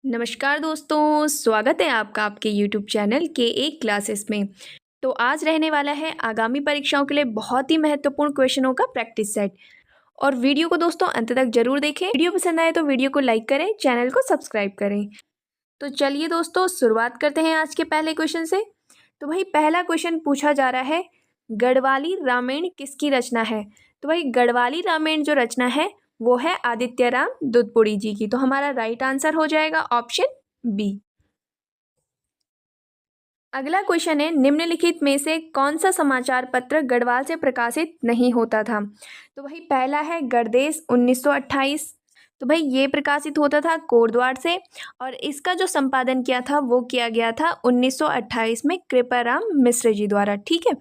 नमस्कार दोस्तों, स्वागत है आपका आपके यूट्यूब चैनल के एक क्लासेस में। तो आज रहने वाला है आगामी परीक्षाओं के लिए बहुत ही महत्वपूर्ण क्वेश्चनों का प्रैक्टिस सेट। और वीडियो को दोस्तों अंत तक जरूर देखें। वीडियो पसंद आए तो वीडियो को लाइक करें, चैनल को सब्सक्राइब करें। तो चलिए दोस्तों शुरुआत करते हैं आज के पहले क्वेश्चन से। तो भाई पहला क्वेश्चन पूछा जा रहा है, गढ़वाली रामायण किसकी रचना है। तो भाई गढ़वाली रामायण जो रचना है वो है आदित्यराम दुधपुड़ी जी की। तो हमारा राइट आंसर हो जाएगा ऑप्शन बी। अगला क्वेश्चन है, निम्नलिखित में से कौन सा समाचार पत्र गढ़वाल से प्रकाशित नहीं होता था। तो भाई पहला है गढ़देश 1928। तो भाई ये प्रकाशित होता था कोटद्वार से और इसका जो संपादन किया था वो किया गया था 1928 में कृपाराम मिश्र जी द्वारा। ठीक है।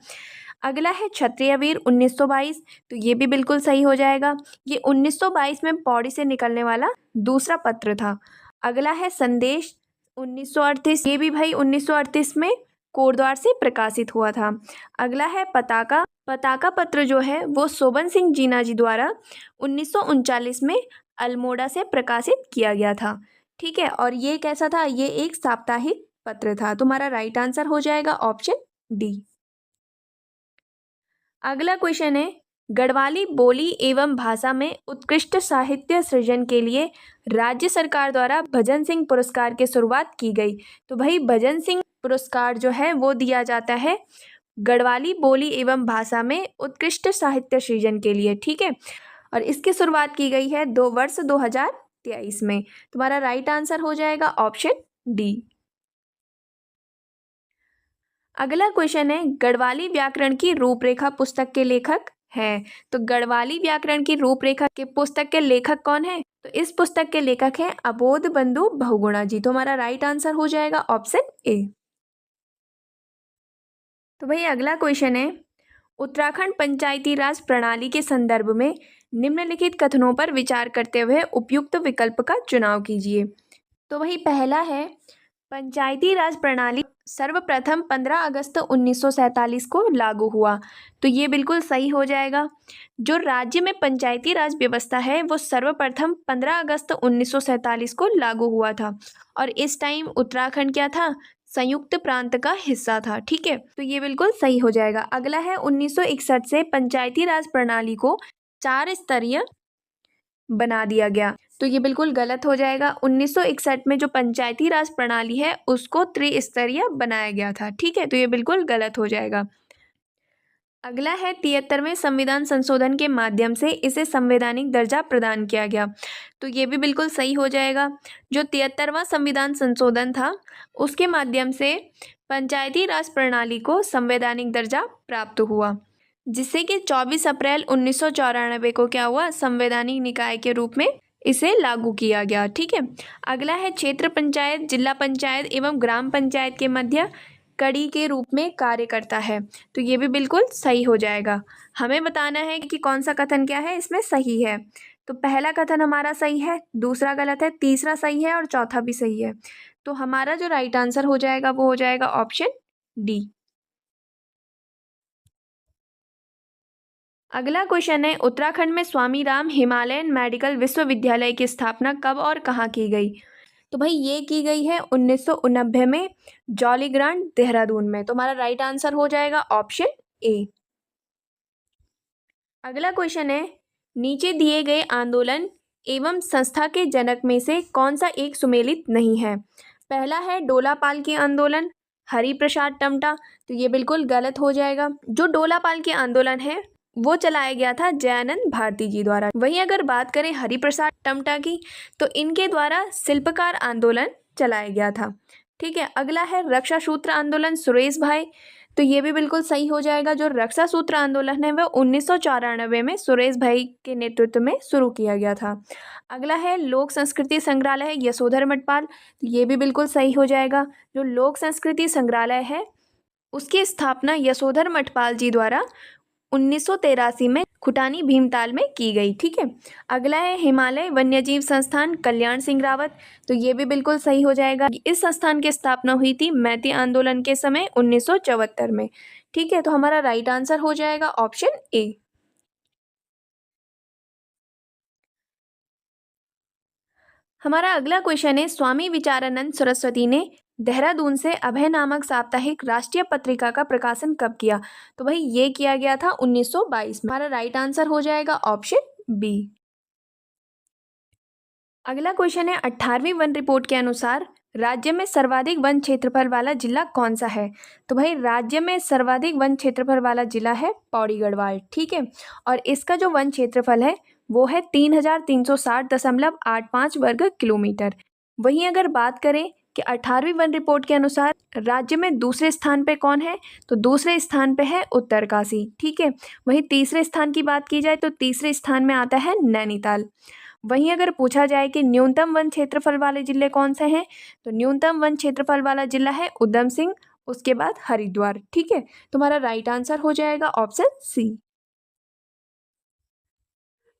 अगला है क्षत्रिय वीर 1922। तो ये भी बिल्कुल सही हो जाएगा। ये 1922 में पौड़ी से निकलने वाला दूसरा पत्र था। अगला है संदेश 1938। ये भी भाई 1938 में कोटद्वार से प्रकाशित हुआ था। अगला है पताका। पताका पत्र जो है वो सोबन सिंह जीना जी द्वारा 1939 में अल्मोड़ा से प्रकाशित किया गया था। ठीक है। और ये कैसा था, ये एक साप्ताहिक पत्र था। तुम्हारा राइट आंसर हो जाएगा ऑप्शन डी। अगला क्वेश्चन है, गढ़वाली बोली एवं भाषा में उत्कृष्ट साहित्य सृजन के लिए राज्य सरकार द्वारा भजन सिंह पुरस्कार की शुरुआत की गई। तो भाई भजन सिंह पुरस्कार जो है वो दिया जाता है गढ़वाली बोली एवं भाषा में उत्कृष्ट साहित्य सृजन के लिए। ठीक है। और इसकी शुरुआत की गई है 2023 में। तुम्हारा राइट आंसर हो जाएगा ऑप्शन डी। अगला क्वेश्चन है, गढ़वाली व्याकरण की रूपरेखा पुस्तक के लेखक हैं। तो गढ़वाली व्याकरण की रूपरेखा के पुस्तक के लेखक कौन है। तो इस पुस्तक के लेखक हैं अबोध बंधु बहुगुणा जी। तो हमारा राइट आंसर हो जाएगा ऑप्शन ए। तो भाई अगला क्वेश्चन है, उत्तराखंड पंचायती राज प्रणाली के संदर्भ में निम्नलिखित कथनों पर विचार करते हुए उपयुक्त विकल्प का चुनाव कीजिए। तो वही पहला है, पंचायती राज प्रणाली सर्वप्रथम 15 अगस्त 1947 को लागू हुआ। तो ये बिल्कुल सही हो जाएगा। जो राज्य में पंचायती राज व्यवस्था है वो सर्वप्रथम 15 अगस्त 1947 को लागू हुआ था। और इस टाइम उत्तराखंड क्या था, संयुक्त प्रांत का हिस्सा था। ठीक है। तो ये बिल्कुल सही हो जाएगा। अगला है, 1961 से पंचायती राज प्रणाली को 4 स्तरीय बना दिया गया। तो ये बिल्कुल गलत हो जाएगा। 1961 में जो पंचायती राज प्रणाली है उसको त्रिस्तरीय बनाया गया था। ठीक है। तो ये बिल्कुल गलत हो जाएगा। अगला है, 73वें संविधान संशोधन के माध्यम से इसे संवैधानिक दर्जा प्रदान किया गया। तो ये भी बिल्कुल सही हो जाएगा। जो 73वां संविधान संशोधन था उसके माध्यम से पंचायती राज प्रणाली को संवैधानिक दर्जा प्राप्त हुआ, जिससे कि 24 अप्रैल 1994 को क्या हुआ, संवैधानिक निकाय के रूप में इसे लागू किया गया। ठीक है। अगला है, क्षेत्र पंचायत जिला पंचायत एवं ग्राम पंचायत के मध्य कड़ी के रूप में कार्य करता है। तो ये भी बिल्कुल सही हो जाएगा। हमें बताना है कि कौन सा कथन क्या है इसमें सही है। तो पहला कथन हमारा सही है, दूसरा गलत है, तीसरा सही है और चौथा भी सही है। तो हमारा जो राइट आंसर हो जाएगा वो हो जाएगा ऑप्शन डी। अगला क्वेश्चन है, उत्तराखंड में स्वामी राम हिमालयन मेडिकल विश्वविद्यालय की स्थापना कब और कहाँ की गई। तो भाई ये की गई है 1989 में जॉलीग्रांट देहरादून में। तो हमारा राइट आंसर हो जाएगा ऑप्शन ए। अगला क्वेश्चन है, नीचे दिए गए आंदोलन एवं संस्था के जनक में से कौन सा एक सुमेलित नहीं है। पहला है डोला पालकी आंदोलन, हरि प्रसाद टमटा। तो ये बिल्कुल गलत हो जाएगा। जो डोला पालकी आंदोलन है वो चलाया गया था जयानंद भारती जी द्वारा। वहीं अगर बात करें हरि प्रसाद टमटा की तो इनके द्वारा शिल्पकार आंदोलन चलाया गया था। ठीक है। अगला है रक्षा सूत्र आंदोलन, सुरेश भाई। तो ये भी बिल्कुल सही हो जाएगा। जो रक्षा सूत्र आंदोलन है वह 1994 में सुरेश भाई के नेतृत्व में शुरू किया गया था। अगला है लोक संस्कृति संग्रहालय यशोधर मठपाल। तो ये भी बिल्कुल सही हो जाएगा। जो लोक संस्कृति संग्रहालय है उसकी स्थापना यशोधर मठपाल जी द्वारा 1983 में खुटानी भीमताल में की गई। ठीक है। अगला है हिमालय वन्यजीव संस्थान, कल्याण सिंह रावत। तो ये भी बिल्कुल सही हो जाएगा। इस संस्थान की स्थापना हुई थी मैती आंदोलन के समय 1974 में। ठीक है। तो हमारा राइट आंसर हो जाएगा ऑप्शन ए। हमारा अगला क्वेश्चन है, स्वामी विचारानंद सरस्वती ने देहरादून से अभय नामक साप्ताहिक राष्ट्रीय पत्रिका का प्रकाशन कब किया? तो भाई ये किया गया था 1922 में। हमारा राइट आंसर हो जाएगा ऑप्शन बी। अगला क्वेश्चन है, 18वीं वन रिपोर्ट के अनुसार राज्य में सर्वाधिक वन क्षेत्रफल वाला जिला कौन सा है? तो भाई राज्य में सर्वाधिक वन क्षेत्रफल वाला जिला है पौड़ी गढ़वाल। ठीक है, और इसका जो वन क्षेत्रफल है वो है 3360.85 वर्ग किलोमीटर। वहीं अगर बात करें कि 18वीं वन रिपोर्ट के अनुसार राज्य में दूसरे स्थान पे कौन है, तो दूसरे स्थान पे है उत्तरकाशी। ठीक है, वहीं तीसरे स्थान की बात की जाए तो तीसरे स्थान में आता है नैनीताल। वहीं अगर पूछा जाए कि न्यूनतम वन क्षेत्रफल वाले जिले कौन से हैं, तो न्यूनतम वन क्षेत्रफल वाला जिला है उधम सिंह, उसके बाद हरिद्वार। ठीक है, तुम्हारा राइट आंसर हो जाएगा ऑप्शन सी।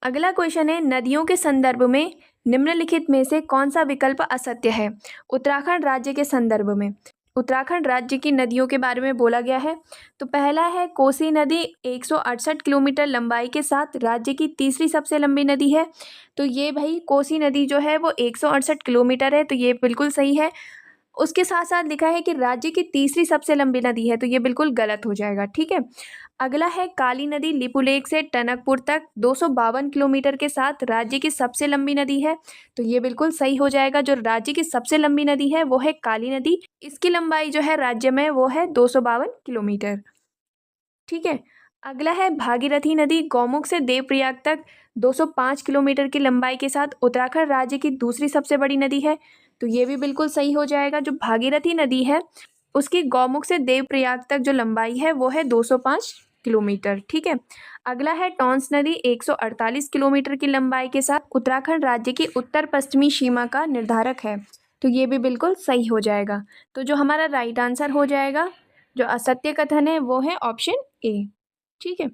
अगला क्वेश्चन है, नदियों के संदर्भ में निम्नलिखित में से कौन सा विकल्प असत्य है? उत्तराखंड राज्य के संदर्भ में उत्तराखंड राज्य की नदियों के बारे में बोला गया है। तो पहला है, कोसी नदी 168 किलोमीटर लंबाई के साथ राज्य की तीसरी सबसे लंबी नदी है। तो ये भाई कोसी नदी जो है वो 168 किलोमीटर है, तो ये बिल्कुल सही है। उसके साथ साथ लिखा है कि राज्य की तीसरी सबसे लंबी नदी है, तो ये बिल्कुल गलत हो जाएगा। ठीक है, अगला है, काली नदी लिपुलेख से टनकपुर तक 252 किलोमीटर के साथ राज्य की सबसे लंबी नदी है, तो ये बिल्कुल सही हो जाएगा। जो राज्य की सबसे लंबी नदी है वो है काली नदी, इसकी लंबाई जो है राज्य में वो है 252 किलोमीटर। ठीक है, अगला है, भागीरथी नदी गौमुख से देवप्रयाग तक 205 किलोमीटर की लंबाई के साथ उत्तराखंड राज्य की दूसरी सबसे बड़ी नदी है, तो ये भी बिल्कुल सही हो जाएगा। जो भागीरथी नदी है उसकी गौमुख से देवप्रयाग तक जो लंबाई है वो है 205 किलोमीटर। ठीक है, अगला है, टॉन्स नदी 148 किलोमीटर की लंबाई के साथ उत्तराखंड राज्य की उत्तर पश्चिमी सीमा का निर्धारक है, तो ये भी बिल्कुल सही हो जाएगा। तो जो हमारा राइट आंसर हो जाएगा, जो असत्य कथन है वो है ऑप्शन ए। ठीक है,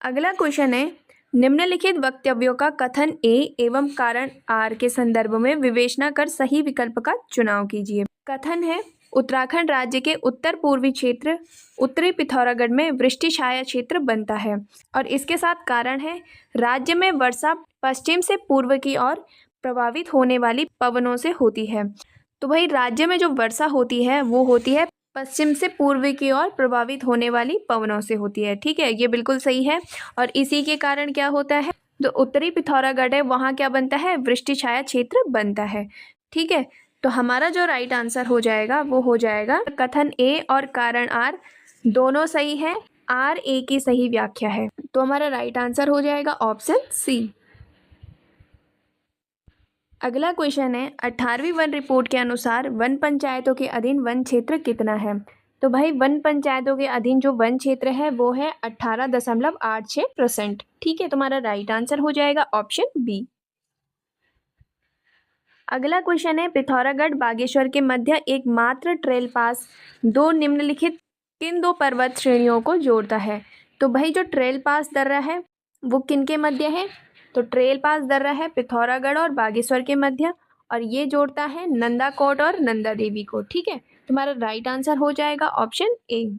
अगला क्वेश्चन है, निम्नलिखित वक्तव्यों का कथन ए एवं कारण आर के संदर्भ में विवेचना कर सही विकल्प का चुनाव कीजिए। कथन है, उत्तराखंड राज्य के उत्तर पूर्वी क्षेत्र उत्तरी पिथौरागढ़ में वृष्टि छाया क्षेत्र बनता है, और इसके साथ कारण है, राज्य में वर्षा पश्चिम से पूर्व की ओर प्रभावित होने वाली पवनों से होती है। तो भाई राज्य में जो वर्षा होती है वो होती है पश्चिम से पूर्व की ओर प्रभावित होने वाली पवनों से होती है। ठीक है, ये बिल्कुल सही है, और इसी के कारण क्या होता है, जो उत्तरी पिथौरागढ़ है वहाँ क्या बनता है, वृष्टि छाया क्षेत्र बनता है। ठीक है, तो हमारा जो राइट आंसर हो जाएगा वो हो जाएगा, कथन ए और कारण आर दोनों सही है, आर ए की सही व्याख्या है, तो हमारा राइट आंसर हो जाएगा ऑप्शन सी। अगला क्वेश्चन है, 18वीं वन रिपोर्ट के अनुसार वन पंचायतों के अधीन वन क्षेत्र कितना है? तो भाई वन पंचायतों के अधीन जो वन क्षेत्र है वो है 18.86%। ठीक है, तुम्हारा राइट आंसर हो जाएगा ऑप्शन बी। अगला क्वेश्चन है, पिथौरागढ़ बागेश्वर के मध्य एकमात्र ट्रेल पास दो निम्नलिखित किन दो पर्वत श्रेणियों को जोड़ता है? तो भाई जो ट्रेल पास दर्रा है वो किन के मध्य है? तो ट्रेल पास दर्रा है पिथौरागढ़ और बागेश्वर के मध्य, और ये जोड़ता है नंदाकोट और नंदा देवी को। ठीक है, तुम्हारा राइट आंसर हो जाएगा ऑप्शन ए।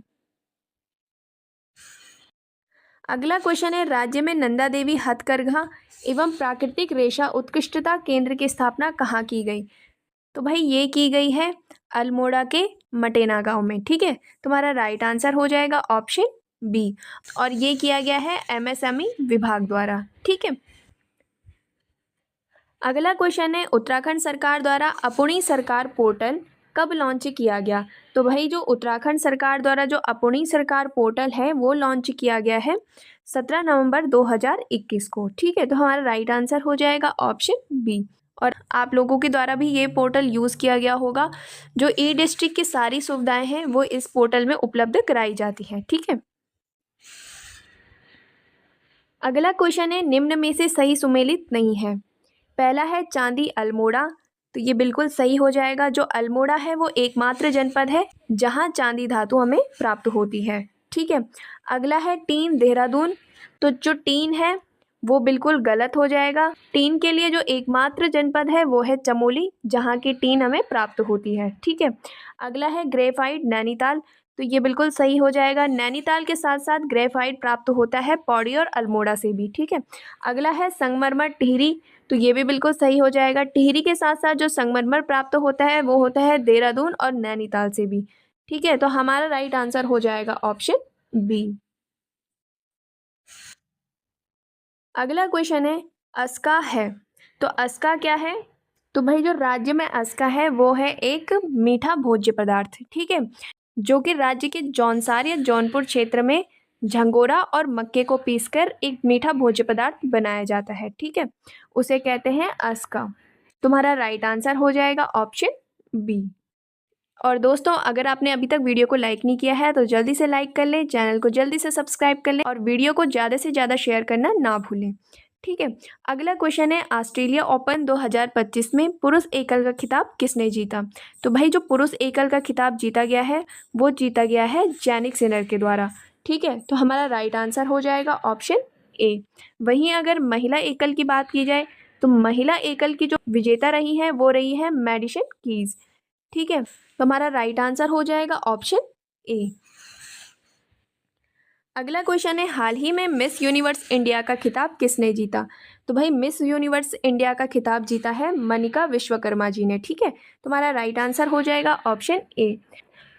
अगला क्वेश्चन है, राज्य में नंदा देवी हथकरघा एवं प्राकृतिक रेशा उत्कृष्टता केंद्र की स्थापना कहाँ की गई? तो भाई ये की गई है अल्मोड़ा के मटेना गांव में। ठीक है, तुम्हारा राइट आंसर हो जाएगा ऑप्शन बी, और ये किया गया है एमएसएमई विभाग द्वारा। ठीक है, अगला क्वेश्चन है, उत्तराखंड सरकार द्वारा अपनी सरकार पोर्टल कब लॉन्च किया गया? तो भाई जो उत्तराखंड सरकार द्वारा जो अपनी सरकार पोर्टल है वो लॉन्च किया गया है 17 नवंबर 2021 को। ठीक है, तो हमारा राइट आंसर हो जाएगा ऑप्शन बी, और आप लोगों के द्वारा भी ये पोर्टल यूज़ किया गया होगा। जो ई डिस्ट्रिक्ट की सारी सुविधाएं हैं वो इस पोर्टल में उपलब्ध कराई जाती हैं। ठीक है, अगला क्वेश्चन है, निम्न में से सही सुमेलित नहीं है। पहला है चांदी अल्मोड़ा, तो ये बिल्कुल सही हो जाएगा। जो अल्मोड़ा है वो एकमात्र जनपद है जहाँ चांदी धातु हमें प्राप्त होती है। ठीक है, अगला है टीन देहरादून, तो जो टीन है वो बिल्कुल गलत हो जाएगा। टीन के लिए जो एकमात्र जनपद है वो है चमोली, जहाँ की टीन हमें प्राप्त होती है। ठीक है, अगला है ग्रेफाइट नैनीताल, तो ये बिल्कुल सही हो जाएगा। नैनीताल के साथ साथ ग्रेफाइट प्राप्त होता है पौड़ी और अल्मोड़ा से भी। ठीक है, अगला है संगमरमर टिहरी, तो ये भी बिल्कुल सही हो जाएगा। टिहरी के साथ साथ जो संगमरमर प्राप्त होता है वो होता है देहरादून और नैनीताल से भी। ठीक है, तो हमारा राइट आंसर हो जाएगा ऑप्शन बी। अगला क्वेश्चन है अस्का है, तो अस्का क्या है? तो भाई जो राज्य में अस्का है वो है एक मीठा भोज्य पदार्थ, ठीक है, जो कि राज्य के जौनसार या जौनपुर क्षेत्र में झंगोरा और मक्के को पीसकर एक मीठा भोज्य पदार्थ बनाया जाता है, ठीक है, उसे कहते हैं अस्का। तुम्हारा राइट आंसर हो जाएगा ऑप्शन बी। और दोस्तों अगर आपने अभी तक वीडियो को लाइक नहीं किया है तो जल्दी से लाइक कर लें, चैनल को जल्दी से सब्सक्राइब कर लें और वीडियो को ज़्यादा से ज़्यादा शेयर करना ना भूलें। ठीक है, अगला क्वेश्चन है ऑस्ट्रेलिया ओपन 2025 में पुरुष एकल का खिताब किसने जीता? तो भाई जो पुरुष एकल का खिताब जीता गया है वो जीता गया है जैनिक सिनर के द्वारा। ठीक है, तो हमारा राइट आंसर हो जाएगा ऑप्शन ए। वहीं अगर महिला एकल की बात की जाए तो महिला एकल की जो विजेता रही है वो रही है मैडिसन कीज। ठीक है, तो हमारा राइट आंसर हो जाएगा ऑप्शन ए। अगला क्वेश्चन है हाल ही में मिस यूनिवर्स इंडिया का खिताब किसने जीता? तो भाई मिस यूनिवर्स इंडिया का खिताब जीता है मनिका विश्वकर्मा जी ने। ठीक है, तुम्हारा राइट आंसर हो जाएगा ऑप्शन ए।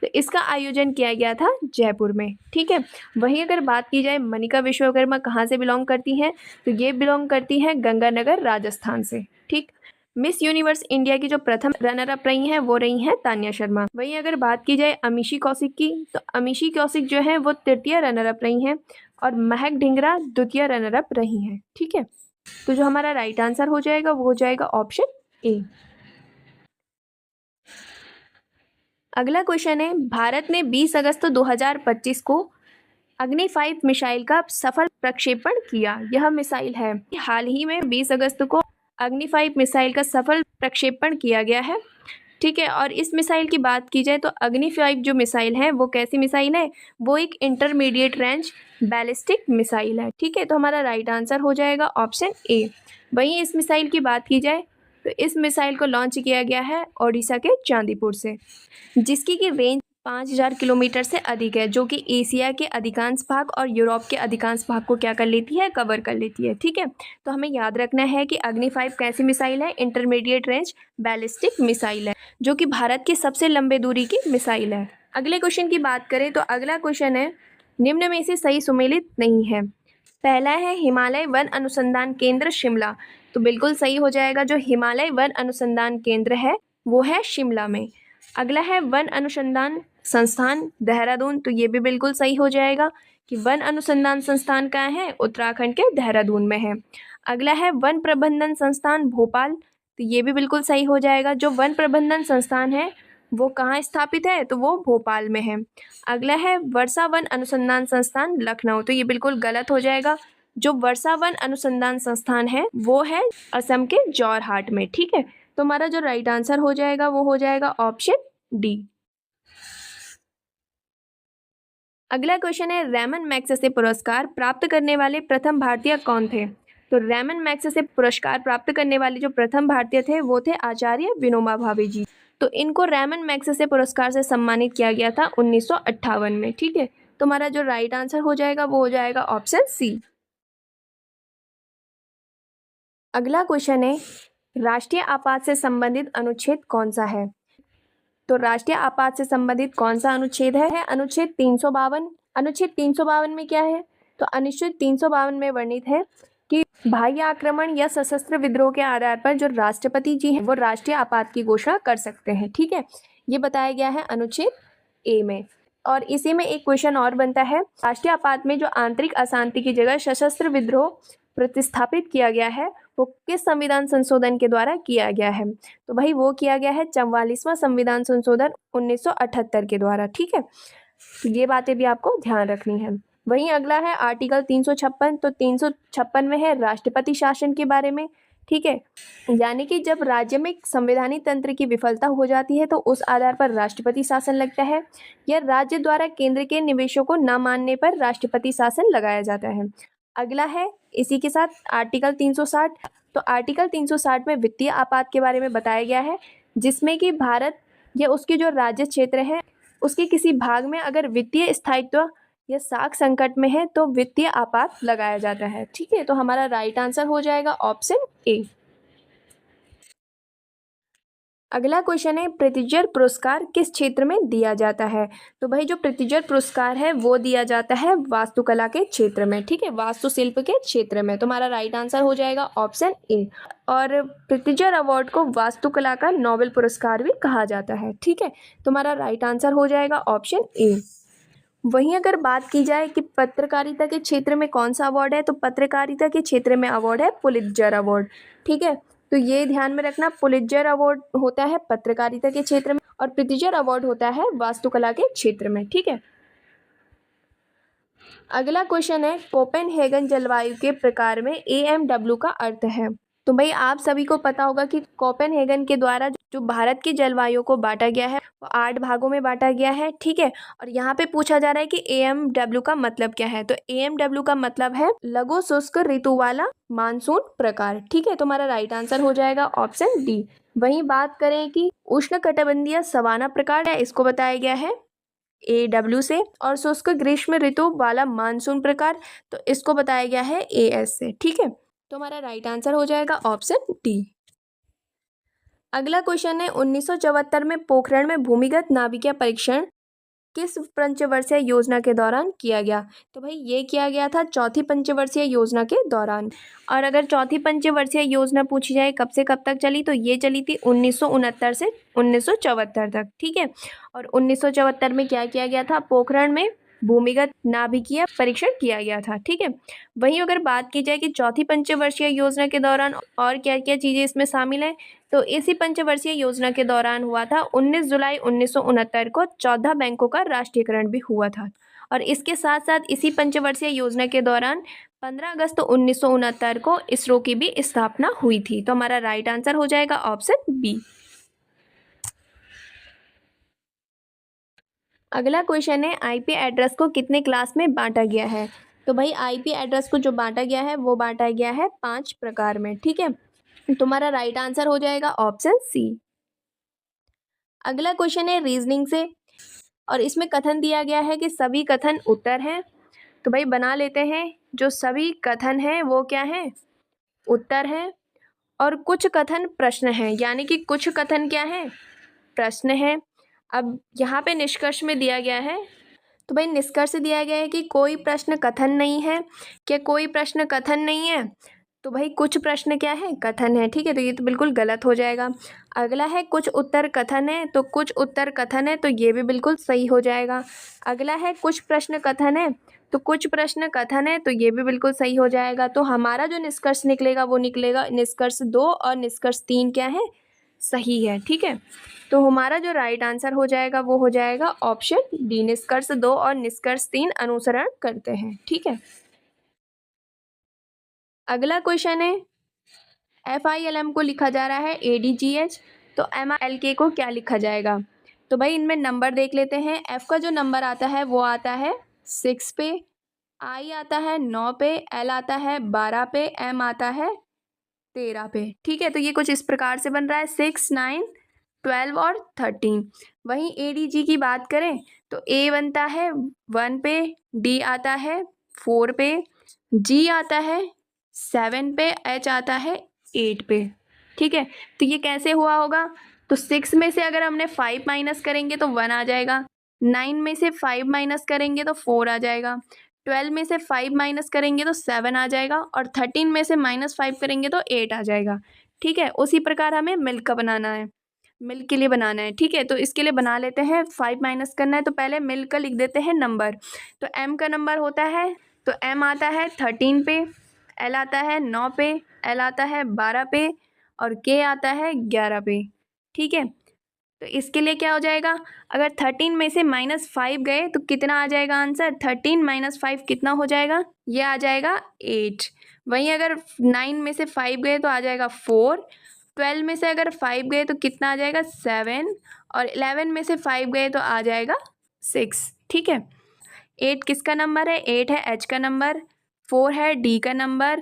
तो इसका आयोजन किया गया था जयपुर में। ठीक है, वहीं अगर बात की जाए मनिका विश्वकर्मा कहाँ से बिलोंग करती हैं, तो ये बिलोंग करती हैं गंगानगर राजस्थान से। ठीक, मिस यूनिवर्स इंडिया की जो प्रथम रनर अप रही हैं वो रही हैं तान्या शर्मा। वहीं अगर बात की जाए अमीशी कौशिक की, तो अमीशी कौशिक जो है वो तृतीय रनर अप रही हैं और महक ढिंगरा द्वितीय रनर अप रही हैं। ठीक है, तो जो हमारा राइट आंसर हो जाएगा वो हो जाएगा ऑप्शन ए। अगला क्वेश्चन है भारत ने 20 अगस्त 2025 को अग्नि 5 मिसाइल का सफल प्रक्षेपण किया। यह मिसाइल है हाल ही में 20 अगस्त को अग्नि 5 मिसाइल का सफल प्रक्षेपण किया गया है। ठीक है, और इस मिसाइल की बात की जाए तो अग्नि 5 जो मिसाइल है वो कैसी मिसाइल है? वो एक इंटरमीडिएट रेंज बैलिस्टिक मिसाइल है। ठीक है, तो हमारा राइट आंसर हो जाएगा ऑप्शन ए। वहीं इस मिसाइल की बात की जाए तो इस मिसाइल को लॉन्च किया गया है ओडिशा के चांदीपुर से, जिसकी की रेंज 5000 किलोमीटर से अधिक है, जो कि एशिया के अधिकांश भाग और यूरोप के अधिकांश भाग को क्या कर लेती है? कवर कर लेती है। ठीक है, तो हमें याद रखना है कि अग्नि 5 कैसी मिसाइल है? इंटरमीडिएट रेंज बैलिस्टिक मिसाइल है, जो कि भारत की सबसे लंबे दूरी की मिसाइल है। अगले क्वेश्चन की बात करें तो अगला क्वेश्चन है निम्न में से सही सुमेलित नहीं है। पहला है हिमालय वन अनुसंधान केंद्र शिमला, तो बिल्कुल सही हो जाएगा। जो हिमालय वन अनुसंधान केंद्र है वो है शिमला में। अगला है वन अनुसंधान संस्थान देहरादून, तो ये भी बिल्कुल सही हो जाएगा कि वन अनुसंधान संस्थान कहाँ है? उत्तराखंड के देहरादून में है। अगला है वन प्रबंधन संस्थान भोपाल, तो ये भी बिल्कुल सही हो जाएगा। जो वन प्रबंधन संस्थान है वो कहाँ स्थापित है? तो वो भोपाल में है। अगला है वर्षा वन अनुसंधान संस्थान लखनऊ, तो ये बिल्कुल गलत हो जाएगा। जो वर्षा वन अनुसंधान संस्थान है वो है असम के जोरहाट में। ठीक है, तो हमारा जो राइट आंसर हो जाएगा वो हो जाएगा ऑप्शन डी। अगला क्वेश्चन है रैमन मैग्सेसे पुरस्कार प्राप्त करने वाले प्रथम भारतीय कौन थे? तो रैमन मैग्सेसे पुरस्कार प्राप्त करने वाले जो प्रथम भारतीय थे वो थे आचार्य विनोबा भावे जी। तो इनको रैमन मैग्सेसे पुरस्कार से सम्मानित किया गया था 1958 में। ठीक है, तो हमारा जो राइट आंसर हो जाएगा वो हो जाएगा ऑप्शन सी। अगला क्वेश्चन है राष्ट्रीय आपात से संबंधित अनुच्छेद कौन सा है? तो राष्ट्रीय आपात से संबंधित कौन सा अनुच्छेद है? अनुच्छेद 352। अनुच्छेद 352 में क्या है? तो अनुच्छेद 352 में वर्णित है कि बाह्य आक्रमण या सशस्त्र विद्रोह के आधार पर जो राष्ट्रपति जी हैं वो राष्ट्रीय आपात की घोषणा कर सकते हैं। ठीक है, ये बताया गया है अनुच्छेद ए में। और इसी में एक क्वेश्चन और बनता है राष्ट्रीय आपात में जो आंतरिक अशांति की जगह सशस्त्र विद्रोह प्रतिस्थापित किया गया है वो किस संविधान संशोधन के द्वारा किया गया है? तो भाई वो किया गया है 44वां संविधान संशोधन 1978 के द्वारा। ठीक है, तो ये बातें भी आपको ध्यान रखनी है। वहीं अगला है आर्टिकल 356, तो 356 में है राष्ट्रपति शासन के बारे में। ठीक है, यानी कि जब राज्य में संवैधानिक तंत्र की विफलता हो जाती है तो उस आधार पर राष्ट्रपति शासन लगता है, या राज्य द्वारा केंद्र के निवेशों को न मानने पर राष्ट्रपति शासन लगाया जाता है। अगला है इसी के साथ आर्टिकल 360, तो आर्टिकल 360 में वित्तीय आपात के बारे में बताया गया है, जिसमें कि भारत या उसके जो राज्य क्षेत्र है उसके किसी भाग में अगर वित्तीय स्थायित्व या साख संकट में है तो वित्तीय आपात लगाया जाता है। ठीक है, तो हमारा राइट आंसर हो जाएगा ऑप्शन ए। अगला क्वेश्चन है प्रित्जर पुरस्कार किस क्षेत्र में दिया जाता है। तो भाई जो प्रित्जर पुरस्कार है वो दिया जाता है वास्तुकला के क्षेत्र में, ठीक है, वास्तुशिल्प के क्षेत्र में। तुम्हारा राइट आंसर हो जाएगा ऑप्शन ए। और प्रित्जर अवार्ड को वास्तुकला का नोबेल पुरस्कार भी कहा जाता है, ठीक है, तुम्हारा राइट आंसर हो जाएगा ऑप्शन ए। वहीं अगर बात की जाए कि पत्रकारिता के क्षेत्र में कौन सा अवार्ड है, तो पत्रकारिता के क्षेत्र में अवार्ड है पुलित्जर अवार्ड, ठीक है। तो ये ध्यान में रखना, पुलित्जर अवार्ड होता है पत्रकारिता के क्षेत्र में और प्रित्जर अवार्ड होता है वास्तुकला के क्षेत्र में, ठीक है। अगला क्वेश्चन है कोपेनहेगन जलवायु के प्रकार में AMW का अर्थ है। तो भाई आप सभी को पता होगा कि कोपेनहेगन के द्वारा जो भारत की जलवायु को बांटा गया है वो 8 भागों में बांटा गया है, ठीक है। और यहाँ पे पूछा जा रहा है कि AMW का मतलब क्या है। तो AMW का मतलब है लघु शुष्क ऋतु वाला मानसून प्रकार, ठीक है, तुम्हारा राइट आंसर हो जाएगा ऑप्शन डी। वहीं बात करें कि उष्णकटिबंधीय सवाना प्रकार है, इसको बताया गया है AW से, और शुष्क ग्रीष्म ऋतु वाला मानसून प्रकार तो इसको बताया गया है AS से, ठीक है। तो हमारा राइट आंसर हो जाएगा ऑप्शन डी। अगला क्वेश्चन है 1974 में पोखरण में भूमिगत नाभिकीय परीक्षण किस पंचवर्षीय योजना के दौरान किया गया। तो भाई ये किया गया था चौथी पंचवर्षीय योजना के दौरान। और अगर चौथी पंचवर्षीय योजना पूछी जाए कब से कब तक चली, तो ये चली थी 1969 से 1974 तक, ठीक है। और 1974 में क्या किया गया था, पोखरण में भूमिगत नाभिकीय परीक्षण किया गया था, ठीक है। वहीं अगर बात की जाए कि चौथी पंचवर्षीय योजना के दौरान और क्या क्या चीज़ें इसमें शामिल हैं, तो इसी पंचवर्षीय योजना के दौरान हुआ था 19 जुलाई 1969 को 14 बैंकों का राष्ट्रीयकरण भी हुआ था। और इसके साथ साथ इसी पंचवर्षीय योजना के दौरान 15 अगस्त 1969 को इसरो की भी स्थापना हुई थी। तो हमारा राइट आंसर हो जाएगा ऑप्शन बी। अगला क्वेश्चन है आईपी एड्रेस को कितने क्लास में बांटा गया है। तो भाई आईपी एड्रेस को जो बांटा गया है वो बांटा गया है 5 प्रकार में, ठीक है। तुम्हारा राइट आंसर हो जाएगा ऑप्शन सी। अगला क्वेश्चन है रीजनिंग से, और इसमें कथन दिया गया है कि सभी कथन उत्तर हैं। तो भाई बना लेते हैं, जो सभी कथन हैं वो क्या हैं, उत्तर हैं। और कुछ कथन प्रश्न हैं, यानी कि कुछ कथन क्या हैं, प्रश्न हैं। अब यहाँ पे निष्कर्ष में दिया गया है, तो भाई निष्कर्ष दिया गया है कि कोई प्रश्न कथन नहीं है। क्या कोई प्रश्न कथन नहीं है, तो भाई कुछ प्रश्न क्या है, कथन है, ठीक है। तो ये तो बिल्कुल गलत हो जाएगा। अगला है कुछ उत्तर कथन है, तो कुछ उत्तर कथन है, तो ये भी बिल्कुल सही हो जाएगा। अगला है कुछ प्रश्न कथन है, तो कुछ प्रश्न कथन है, तो ये भी बिल्कुल सही हो जाएगा। तो हमारा जो निष्कर्ष निकलेगा वो निकलेगा निष्कर्ष 2 और निष्कर्ष 3 क्या है, सही है, ठीक है। तो हमारा जो राइट आंसर हो जाएगा वो हो जाएगा ऑप्शन डी, निष्कर्ष 2 और निष्कर्ष 3 अनुसरण करते हैं, ठीक है। अगला क्वेश्चन है FILM को लिखा जा रहा है ADGH, तो MILK को क्या लिखा जाएगा। तो भाई इनमें नंबर देख लेते हैं। F का जो नंबर आता है वो आता है 6 पे, I आता है 9 पे, L आता है 12 पे, M आता है 13 पे, ठीक है। तो ये कुछ इस प्रकार से बन रहा है 6, 9, 12 और 13। वहीं ADG की बात करें तो A बनता है 1 पे, D आता है 4 पे, G आता है 7 पे, H आता है 8 पे, ठीक है। तो ये कैसे हुआ होगा, तो 6 में से अगर हमने 5 माइनस करेंगे तो 1 आ जाएगा, 9 में से 5 माइनस करेंगे तो 4 आ जाएगा, 12 में से 5 माइनस करेंगे तो 7 आ जाएगा, और 13 में से -5 करेंगे तो 8 आ जाएगा, ठीक है। उसी प्रकार हमें मिल्क का बनाना है, मिल्क के लिए बनाना है, ठीक है। तो इसके लिए बना लेते हैं, 5 माइनस करना है तो पहले मिल्क का लिख देते हैं नंबर। तो M का नंबर होता है, तो M आता है 13 पे, L आता है 9 पे, L आता है 12 पे, और K आता है 11 पे, ठीक है। तो इसके लिए क्या हो जाएगा, अगर 13 में से -5 गए तो कितना आ जाएगा आंसर, 13 - 5 कितना हो जाएगा, ये आ जाएगा 8। वहीं अगर 9 में से 5 गए तो आ जाएगा 4, 12 में से अगर 5 गए तो कितना आ जाएगा 7, और 11 में से 5 गए तो आ जाएगा 6, ठीक है। 8 किसका नंबर है, 8 है H का नंबर, 4 है D का नंबर,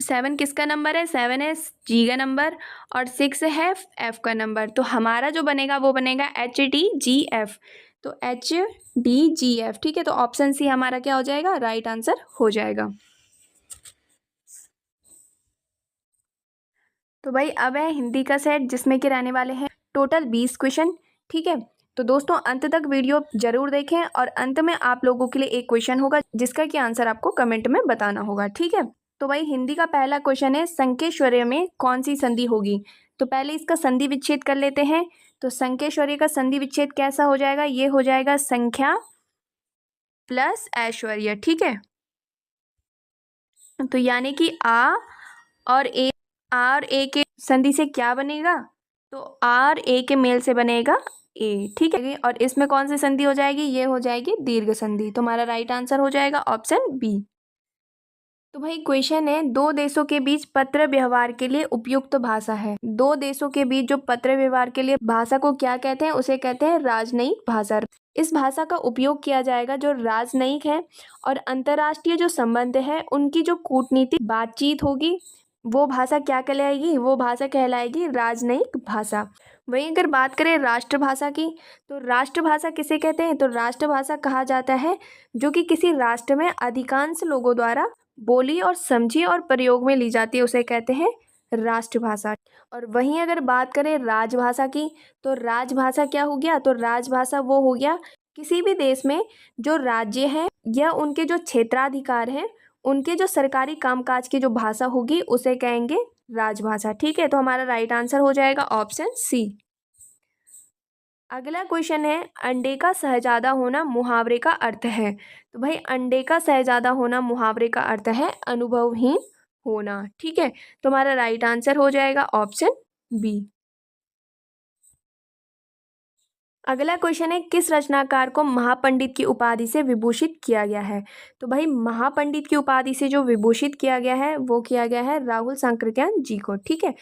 7 किसका नंबर है, 7 है G का नंबर, और 6 है F का नंबर। तो हमारा जो बनेगा वो बनेगा HDGF, तो HDGF, ठीक है। तो ऑप्शन सी हमारा क्या हो जाएगा, राइट आंसर हो जाएगा। तो भाई अब है हिंदी का सेट, जिसमें कि रहने वाले हैं टोटल 20 क्वेश्चन। ठीक है, तो दोस्तों अंत तक वीडियो जरूर देखें और अंत में आप लोगों के लिए एक क्वेश्चन होगा जिसका कि आंसर आपको कमेंट में बताना होगा। ठीक है, तो भाई हिंदी का पहला क्वेश्चन है, संकेश्वर्य में कौन सी संधि होगी। तो पहले इसका संधि विच्छेद कर लेते हैं। तो संकेश्वर्य का संधि विच्छेद कैसा हो जाएगा, ये हो जाएगा संख्या प्लस ऐश्वर्य। ठीक है, तो यानी कि और ए के संधि से क्या बनेगा, तो आर ए के मेल से बनेगा ए। ठीक है, और इसमें कौन सी संधि हो जाएगी, ये हो जाएगी दीर्घ संधि। तो हमारा राइट आंसर हो जाएगा ऑप्शन बी। तो भाई क्वेश्चन है, दो देशों के बीच पत्र व्यवहार के लिए उपयुक्त भाषा है। दो देशों के बीच जो पत्र व्यवहार के लिए भाषा को क्या कहते हैं, उसे कहते हैं राजनयिक भाषा। इस भाषा का उपयोग किया जाएगा जो राजनयिक है और अंतर्राष्ट्रीय जो संबंध है उनकी जो कूटनीतिक बातचीत होगी वो भाषा क्या कहलाएगी, वो भाषा कहलाएगी राजनयिक भाषा। वहीं अगर बात करें राष्ट्रभाषा की, तो राष्ट्रभाषा किसे कहते हैं, तो राष्ट्रभाषा कहा जाता है जो कि किसी राष्ट्र में अधिकांश लोगों द्वारा बोली और समझी और प्रयोग में ली जाती है, उसे कहते हैं राष्ट्रभाषा। और वहीं अगर बात करें राजभाषा की, तो राजभाषा क्या हो गया, तो राजभाषा वो हो गया किसी भी देश में जो राज्य है या उनके जो क्षेत्राधिकार हैं उनके जो सरकारी कामकाज की जो भाषा होगी उसे कहेंगे राजभाषा। ठीक है, तो हमारा राइट आंसर हो जाएगा ऑप्शन सी। अगला क्वेश्चन है, अंडे का शहजादा होना मुहावरे का अर्थ है। तो भाई अंडे का शहजादा होना मुहावरे का अर्थ है अनुभवहीन होना। ठीक है, तो हमारा राइट आंसर हो जाएगा ऑप्शन बी। अगला क्वेश्चन है, किस रचनाकार को महापंडित की उपाधि से विभूषित किया गया है। तो भाई महापंडित की उपाधि से जो विभूषित किया गया है वो किया गया है राहुल सांकृत्यायन जी को। ठीक है,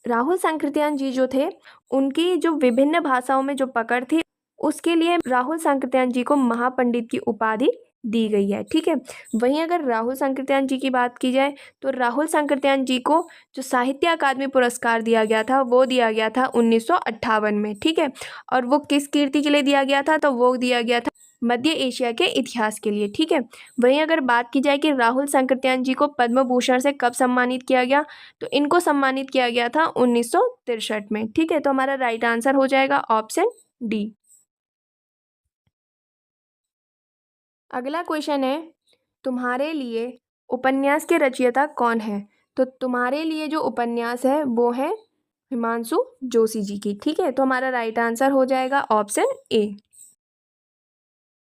राहुल सांकृत्यायन जी जो थे उनकी जो विभिन्न भाषाओं में जो पकड़ थी उसके लिए राहुल सांकृत्यायन जी को महापंडित की उपाधि दी गई है। ठीक है, वहीं अगर राहुल सांकृत्यायन जी की बात की जाए तो राहुल सांकृत्यायन जी को जो साहित्य अकादमी पुरस्कार दिया गया था वो दिया गया था 1958 में। ठीक है, और वो किस कीर्ति के लिए दिया गया था, तो वो दिया गया था मध्य एशिया के इतिहास के लिए। ठीक है, वहीं अगर बात की जाए कि राहुल सांकृत्यायन जी को पद्म भूषण से कब सम्मानित किया गया, तो इनको सम्मानित किया गया था 1963 में। ठीक है, तो हमारा राइट आंसर हो जाएगा ऑप्शन डी। अगला क्वेश्चन है, तुम्हारे लिए उपन्यास के रचयिता कौन है। तो तुम्हारे लिए जो उपन्यास है वो है हिमांशु जोशी जी की। ठीक है, तो हमारा राइट आंसर हो जाएगा ऑप्शन ए।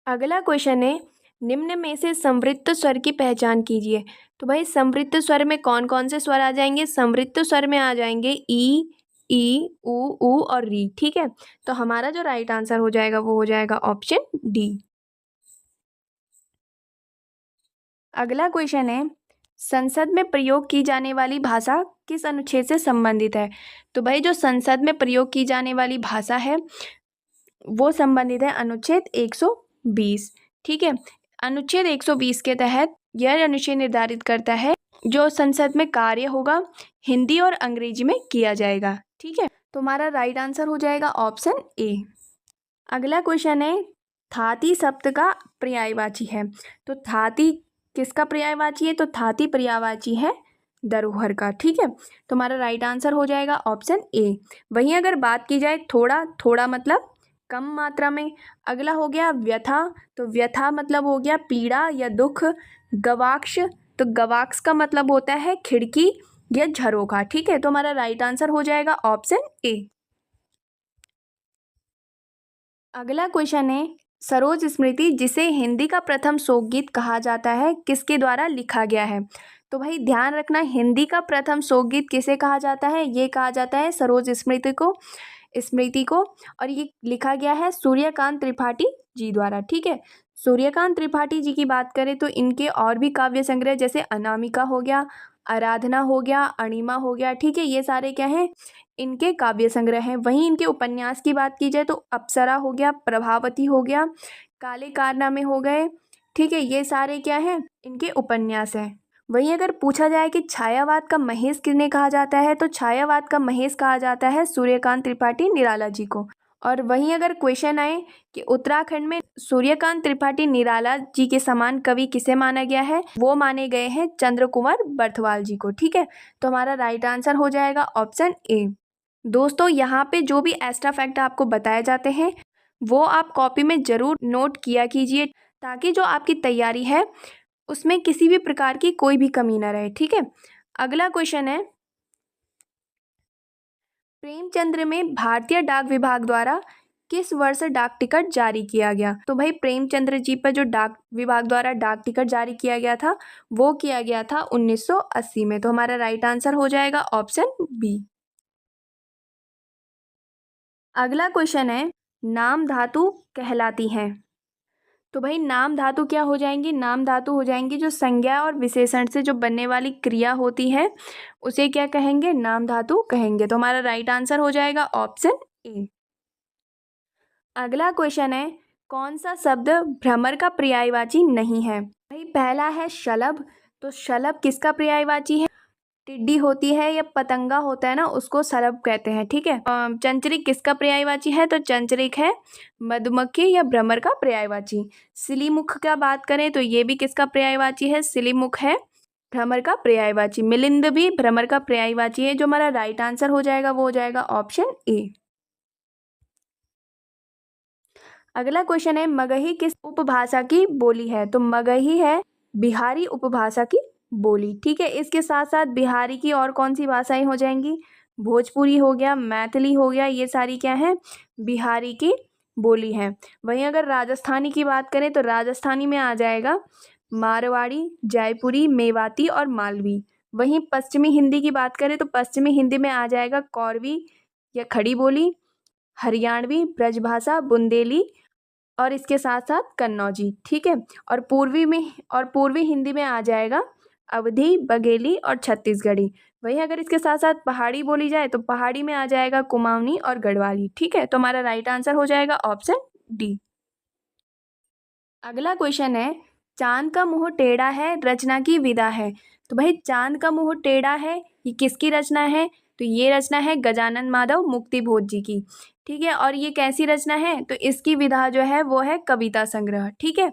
अगला क्वेश्चन है, निम्न में से संवृत्त स्वर की पहचान कीजिए। तो भाई संवृत्त स्वर में कौन कौन से स्वर आ जाएंगे, संवृत्त स्वर में आ जाएंगे ई ऊ और री। ठीक है, तो हमारा जो राइट आंसर हो जाएगा वो हो जाएगा ऑप्शन डी। अगला क्वेश्चन है, संसद में प्रयोग की जाने वाली भाषा किस अनुच्छेद से संबंधित है। तो भाई जो संसद में प्रयोग की जाने वाली भाषा है वो संबंधित है अनुच्छेद 120। ठीक है, अनुच्छेद 120 के तहत यह अनुच्छेद निर्धारित करता है जो संसद में कार्य होगा हिंदी और अंग्रेजी में किया जाएगा। ठीक है, तो हमारा राइट आंसर हो जाएगा ऑप्शन ए। अगला क्वेश्चन है, थाती शब्द का पर्यायवाची है। तो थाती किसका पर्यायवाची है, तो थाती पर्यायवाची है धरोहर का। ठीक है, तो हमारा राइट आंसर हो जाएगा ऑप्शन ए। वहीं अगर बात की जाए थोड़ा, थोड़ा मतलब कम मात्रा में। अगला हो गया व्यथा, तो व्यथा मतलब हो गया पीड़ा या दुख। गवाक्ष, तो गवाक्ष का मतलब होता है खिड़की या झरोखा। ठीक है, तो हमारा राइट आंसर हो जाएगा ऑप्शन ए। अगला क्वेश्चन है, सरोज स्मृति जिसे हिंदी का प्रथम शोकगीत कहा जाता है किसके द्वारा लिखा गया है। तो भाई ध्यान रखना, हिंदी का प्रथम शोकगीत किसे कहा जाता है, ये कहा जाता है सरोज स्मृति को और ये लिखा गया है सूर्यकांत त्रिपाठी जी द्वारा। ठीक है, सूर्यकांत त्रिपाठी जी की बात करें तो इनके और भी काव्य संग्रह जैसे अनामिका हो गया, आराधना हो गया, अणिमा हो गया। ठीक है, ये सारे क्या हैं, इनके काव्य संग्रह हैं। वहीं इनके उपन्यास की बात की जाए तो अप्सरा हो गया, प्रभावती हो गया, काले कारनामे हो गए। ठीक है, ये सारे क्या हैं, इनके उपन्यास हैं। वहीं अगर पूछा जाए कि छायावाद का महेश किन्हें कहा जाता है, तो छायावाद का महेश कहा जाता है सूर्यकांत त्रिपाठी निराला जी को। और वहीं अगर क्वेश्चन आए कि उत्तराखंड में सूर्यकांत त्रिपाठी निराला जी के समान कवि किसे माना गया है, वो माने गए हैं चंद्र कुमार बर्थवाल जी को। ठीक है, तो हमारा राइट आंसर हो जाएगा ऑप्शन ए। दोस्तों यहाँ पे जो भी एक्स्ट्रा फैक्ट आपको बताए जाते हैं वो आप कॉपी में ज़रूर नोट किया कीजिए, ताकि जो आपकी तैयारी है उसमें किसी भी प्रकार की कोई भी कमी ना रहे। ठीक है, अगला क्वेश्चन है, प्रेमचंद्र में भारतीय डाक विभाग द्वारा किस वर्ष डाक टिकट जारी किया गया? तो भाई प्रेमचंद्र जी पर जो डाक विभाग द्वारा डाक टिकट जारी किया गया था वो किया गया था 1980 में। तो हमारा राइट आंसर हो जाएगा ऑप्शन बी। अगला क्वेश्चन है, नाम धातु कहलाती हैं। तो भाई नाम धातु क्या हो जाएंगी? नाम धातु हो जाएंगी जो संज्ञा और विशेषण से जो बनने वाली क्रिया होती है उसे क्या कहेंगे? नाम धातु कहेंगे। तो हमारा राइट आंसर हो जाएगा ऑप्शन ए। अगला क्वेश्चन है, कौन सा शब्द भ्रमर का पर्यायवाची नहीं है? भाई पहला है शलभ। तो शलभ किसका पर्यायवाची है? टिड्डी होती है या पतंगा होता है ना, उसको शलभ कहते हैं। ठीक है। चंचरिक किसका पर्यायवाची है? तो चंचरिक है मधुमक्खी या भ्रमर का पर्यायवाची। सिलीमुख का बात करें तो ये भी किसका पर्यायवाची है? सिलीमुख है भ्रमर का पर्यायवाची। मिलिंद भी भ्रमर का पर्यायवाची है। जो हमारा राइट आंसर हो जाएगा वो हो जाएगा ऑप्शन ए। अगला क्वेश्चन है, मगही किस उपभाषा की बोली है? तो मगही है बिहारी उपभाषा की बोली। ठीक है, इसके साथ साथ बिहारी की और कौन सी भाषाएं हो जाएंगी? भोजपुरी हो गया, मैथिली हो गया, ये सारी क्या है? बिहारी की बोली है। वहीं अगर राजस्थानी की बात करें तो राजस्थानी में आ जाएगा मारवाड़ी, जयपुरी, मेवाती और मालवी। वहीं पश्चिमी हिंदी की बात करें तो पश्चिमी हिंदी में आ जाएगा कौरवी या खड़ी बोली, हरियाणवी, ब्रजभाषा, बुंदेली और इसके साथ साथ कन्नौजी। ठीक है, और पूर्वी हिंदी में आ जाएगा अवधी, बघेली और छत्तीसगढ़ी। वहीं अगर इसके साथ साथ पहाड़ी बोली जाए तो पहाड़ी में आ जाएगा कुमाऊनी और गढ़वाली। ठीक है, तो हमारा राइट आंसर हो जाएगा ऑप्शन डी। अगला क्वेश्चन है, चांद का मुंह टेढ़ा है रचना की विदा है। तो भाई चांद का मुंह टेढ़ा है ये किसकी रचना है? तो ये रचना है गजानन माधव मुक्तिबोध जी की। ठीक है, और ये कैसी रचना है? तो इसकी विधा जो है वो है कविता संग्रह। ठीक है,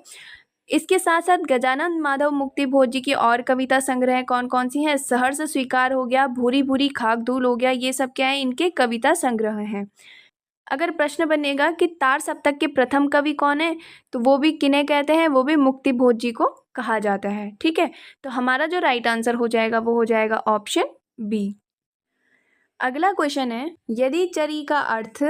इसके साथ साथ गजानन माधव मुक्तिबोध जी की और कविता संग्रह कौन कौन सी हैं? सहर्ष स्वीकार हो गया, भूरी भूरी खाक धूल हो गया, ये सब क्या है? इनके कविता संग्रह हैं। अगर प्रश्न बनेगा कि तार सप्तक के प्रथम कवि कौन है, तो वो भी किन्हें कहते हैं? वो भी मुक्तिबोध जी को कहा जाता है। ठीक है, तो हमारा जो राइट आंसर हो जाएगा वो हो जाएगा ऑप्शन बी। अगला क्वेश्चन है, यदि चरी का अर्थ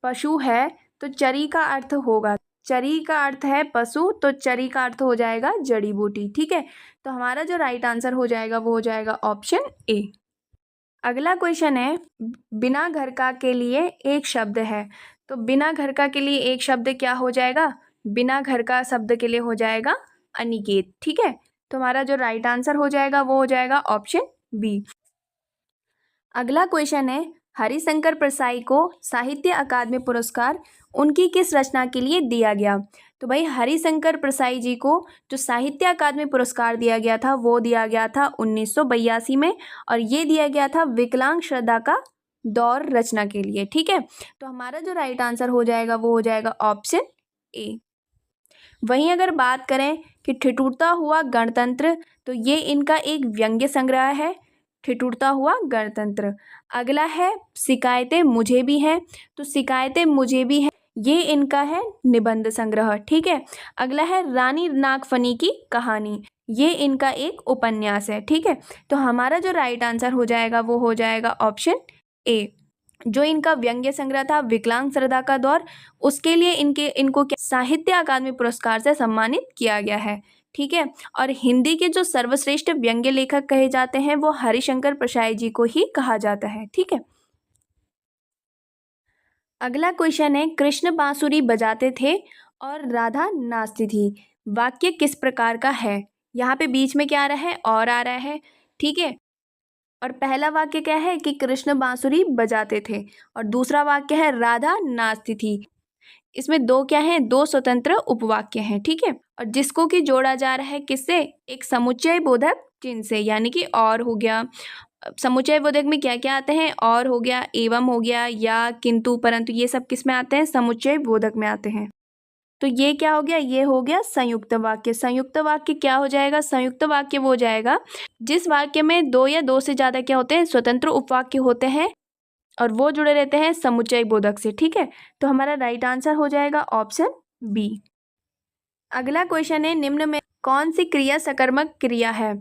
पशु है तो चरी का अर्थ होगा, चरी का अर्थ है पशु तो चरी का अर्थ हो जाएगा जड़ी बूटी। ठीक है, तो हमारा जो राइट आंसर हो जाएगा वो हो जाएगा ऑप्शन ए। अगला क्वेश्चन है, बिना घर का के लिए एक शब्द है। तो बिना घर का के लिए एक शब्द क्या हो जाएगा? बिना घर का शब्द के लिए हो जाएगा अनिकेत। ठीक है, तो हमारा जो राइट आंसर हो जाएगा वो हो जाएगा ऑप्शन बी। अगला क्वेश्चन है, हरिशंकर परसाई को साहित्य अकादमी पुरस्कार उनकी किस रचना के लिए दिया गया? तो भाई हरिशंकर परसाई जी को जो साहित्य अकादमी पुरस्कार दिया गया था वो दिया गया था 1982 में, और ये दिया गया था विकलांग श्रद्धा का दौर रचना के लिए। ठीक है, तो हमारा जो राइट आंसर हो जाएगा वो हो जाएगा ऑप्शन ए। वहीं अगर बात करें कि ठिठुरता हुआ गणतंत्र, तो ये इनका एक व्यंग्य संग्रह है, ठिठुरता हुआ गणतंत्र। अगला है शिकायतें मुझे भी हैं। तो शिकायतें मुझे भी हैं ये इनका है निबंध संग्रह। ठीक है, अगला है रानी नागफनी की कहानी, ये इनका एक उपन्यास है। ठीक है, तो हमारा जो राइट आंसर हो जाएगा वो हो जाएगा ऑप्शन ए। जो इनका व्यंग्य संग्रह था विकलांग श्रद्धा का दौर, उसके लिए इनको क्या साहित्य अकादमी पुरस्कार से सम्मानित किया गया है। ठीक है, और हिंदी के जो सर्वश्रेष्ठ व्यंग्य लेखक कहे जाते हैं वो हरिशंकर परसाई जी को ही कहा जाता है। ठीक है, अगला क्वेश्चन है, कृष्ण बांसुरी बजाते थे और राधा नाचती थी, वाक्य किस प्रकार का है? यहाँ पे बीच में क्या आ रहा है? और आ रहा है। ठीक है, और पहला वाक्य क्या है कि कृष्ण बांसुरी बजाते थे, और दूसरा वाक्य है राधा नाचती थी। इसमें दो क्या है? दो स्वतंत्र उपवाक्य हैं। ठीक है, और जिसको कि जोड़ा जा रहा है किससे? एक समुच्चय बोधक चिन्ह से, यानी कि और हो गया। समुच्चय बोधक में क्या क्या आते हैं? और हो गया, एवं हो गया, या, किंतु, परंतु, ये सब किस में आते हैं? समुच्चय बोधक में आते हैं। तो ये क्या हो गया? ये हो गया संयुक्त वाक्य। संयुक्त वाक्य क्या हो जाएगा? संयुक्त वाक्य वो हो जाएगा जिस वाक्य में दो या दो से ज़्यादा क्या होते हैं? स्वतंत्र उपवाक्य होते हैं, और वो जुड़े रहते हैं समुच्चय बोधक से। ठीक है, तो हमारा राइट आंसर हो जाएगा ऑप्शन बी। अगला क्वेश्चन है, निम्न में कौन सी क्रिया सकर्मक क्रिया है?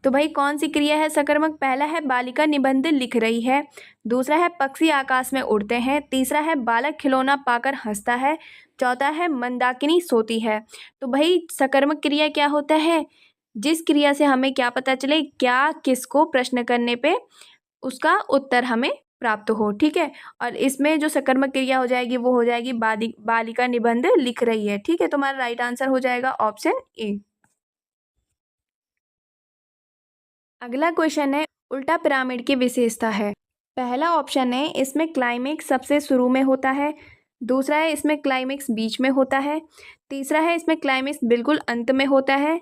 तो भाई कौन सी क्रिया है सकर्मक? पहला है बालिका निबंध लिख रही है, दूसरा है पक्षी आकाश में उड़ते हैं, तीसरा है बालक खिलौना पाकर हंसता है, चौथा है मंदाकिनी सोती है। तो भाई सकर्मक क्रिया क्या होता है? जिस क्रिया से हमें क्या पता चले, क्या किसको प्रश्न करने पे उसका उत्तर हमें प्राप्त हो। ठीक है, और इसमें जो सकर्मक क्रिया हो जाएगी वो हो जाएगी बालिका निबंध लिख रही है। ठीक है, तो हमारा राइट आंसर हो जाएगा ऑप्शन ए। अगला क्वेश्चन है, उल्टा पिरामिड की विशेषता है। पहला ऑप्शन है, इसमें क्लाइमेक्स सबसे शुरू में होता है, दूसरा है इसमें क्लाइमेक्स बीच में होता है, तीसरा है इसमें क्लाइमेक्स बिल्कुल अंत में होता है,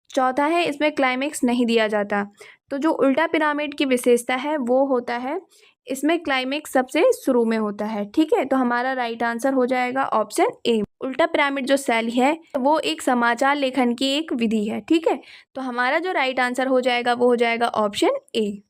चौथा है इसमें क्लाइमेक्स नहीं दिया जाता। तो जो उल्टा पिरामिड की विशेषता है वो होता है इसमें क्लाइमेक्स सबसे शुरू में होता है। ठीक है, तो हमारा राइट आंसर हो जाएगा ऑप्शन ए। उल्टा पिरामिड जो शैली है वो एक समाचार लेखन की एक विधि है। ठीक है, तो हमारा जो राइट आंसर हो जाएगा वो हो जाएगा ऑप्शन ए।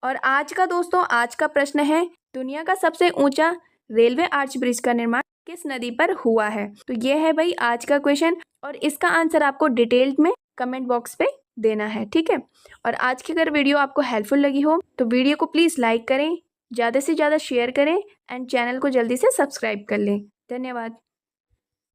और आज का दोस्तों, आज का प्रश्न है, दुनिया का सबसे ऊंचा रेलवे आर्च ब्रिज का निर्माण किस नदी पर हुआ है? तो ये है भाई आज का क्वेश्चन, और इसका आंसर आपको डिटेल्ड में कमेंट बॉक्स पे देना है। ठीक है, और आज की अगर वीडियो आपको हेल्पफुल लगी हो तो वीडियो को प्लीज़ लाइक करें, ज़्यादा से ज़्यादा शेयर करें एंड चैनल को जल्दी से सब्सक्राइब कर लें। धन्यवाद।